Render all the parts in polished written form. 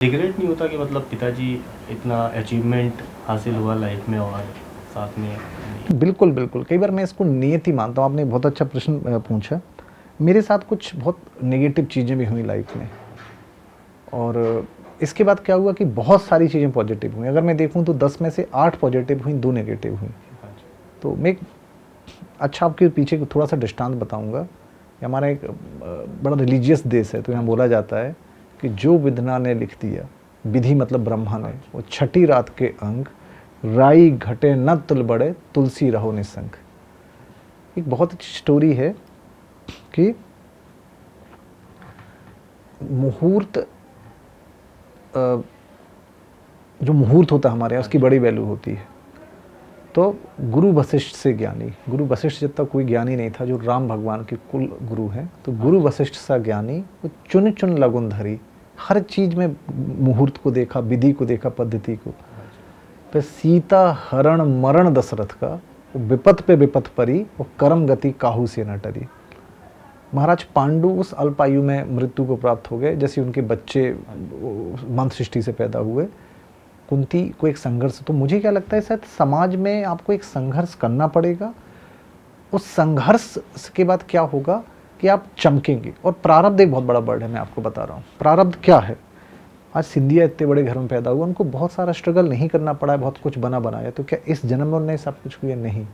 Regret नहीं होता कि मतलब पिताजी इतना अचीवमेंट हासिल हुआ लाइफ में और साथ में नहीं? बिल्कुल, बिल्कुल। कई बार मैं इसको नियति मानता हूँ। आपने बहुत अच्छा प्रश्न पूछा। मेरे साथ कुछ बहुत नेगेटिव चीज़ें भी हुई लाइफ में और इसके बाद क्या हुआ कि बहुत सारी चीज़ें पॉजिटिव हुई। अगर मैं देखूँ तो 10 में से 8 पॉजिटिव हुई, 2 नेगेटिव हुई। हाँ जी। तो मैं एक अच्छा आपके पीछे थोड़ा-सा दृष्टांत बताऊँगा। हमारा एक बड़ा रिलीजियस देश है, तो यहाँ बोला जाता है कि जो विधना ने लिख दिया, विधि मतलब ब्रह्मा ने, वो छठी रात के अंक, राई घटे न तुल बड़े, तुलसी रहो निसंक। एक बहुत अच्छी स्टोरी है कि मुहूर्त जो मुहूर्त होता है हमारे यहाँ, उसकी बड़ी वैल्यू होती है। तो गुरु वशिष्ठ से ज्ञानी, गुरु वशिष्ठ जब तक कोई ज्ञानी नहीं था, जो राम भगवान के कुल गुरु हैं, तो गुरु वशिष्ठ सा ज्ञानी, वो चुन चुन लगुन धरी, हर चीज़ में मुहूर्त को देखा, विधि को देखा, पद्धति को। तो सीता हरण मरण दशरथ का, वो विपत पे विपत परी, वो कर्म गति काहू से न टरी। महाराज पांडु उस अल्पायु में मृत्यु को प्राप्त हो गए, जैसे उनके बच्चे मंद सृष्टि से पैदा हुए। कुंती को एक संघर्ष, तो मुझे क्या लगता है शायद समाज में आपको एक संघर्ष करना पड़ेगा। उस संघर्ष के बाद क्या होगा कि आप चमकेंगे। और प्रारब्ध एक बहुत बड़ा वर्ड है, मैं आपको बता रहा हूँ। प्रारब्ध क्या है? आज सिंधिया इतने बड़े घर में पैदा हुआ, उनको बहुत सारा स्ट्रगल नहीं करना पड़ा है, बहुत कुछ बना बनाया। तो क्या इस जन्म में उन्होंने सब कुछ किया? नहीं,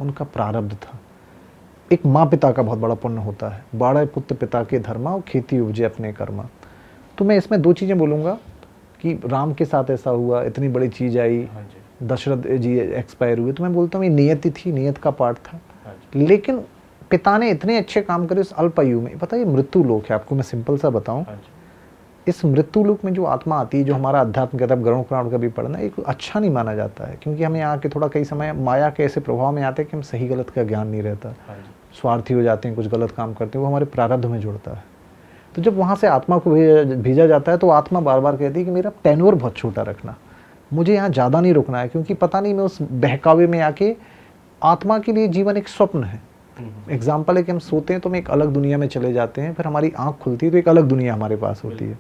उनका प्रारब्ध था। एक माँ पिता का बहुत बड़ा पुण्य होता है, बाड़ा पुत्र पिता के धर्मा और खेती उपजे अपने कर्मा। तो मैं इसमें 2 चीज़ें बोलूँगा कि राम के साथ ऐसा हुआ, इतनी बड़ी चीज़ आई, दशरथ जी एक्सपायर हुए, तो मैं बोलता हूँ ये नियति थी, नियत का पार्ट था। लेकिन पिता ने इतने अच्छे काम करे उस अल्पायु में। पता है ये मृत्यु लोक है, आपको मैं सिंपल सा बताऊँ। इस मृत्यु लोक में जो आत्मा आती है, जो हमारा अध्यात्म कहता है, गरुड़ पुराण का भी पढ़ना, एक अच्छा नहीं माना जाता है, क्योंकि हमें यहाँ के थोड़ा कई समय माया के ऐसे प्रभाव में आते हैं कि हम सही गलत का ज्ञान नहीं रहता, स्वार्थी हो जाते हैं, कुछ गलत काम करते हैं, वो हमारे प्रारब्ध में जुड़ता है। तो जब वहाँ से आत्मा को भेजा जाता है, तो आत्मा बार बार कहती है कि मेरा टेन्योर बहुत छोटा रखना, मुझे यहाँ ज़्यादा नहीं रुकना है, क्योंकि पता नहीं मैं उस बहकावे में आके, आत्मा के लिए जीवन एक स्वप्न है। एग्जाम्पल है कि हम सोते हैं तो हम एक अलग दुनिया में चले जाते हैं, फिर हमारी आँख खुलती है तो एक अलग दुनिया हमारे पास होती है।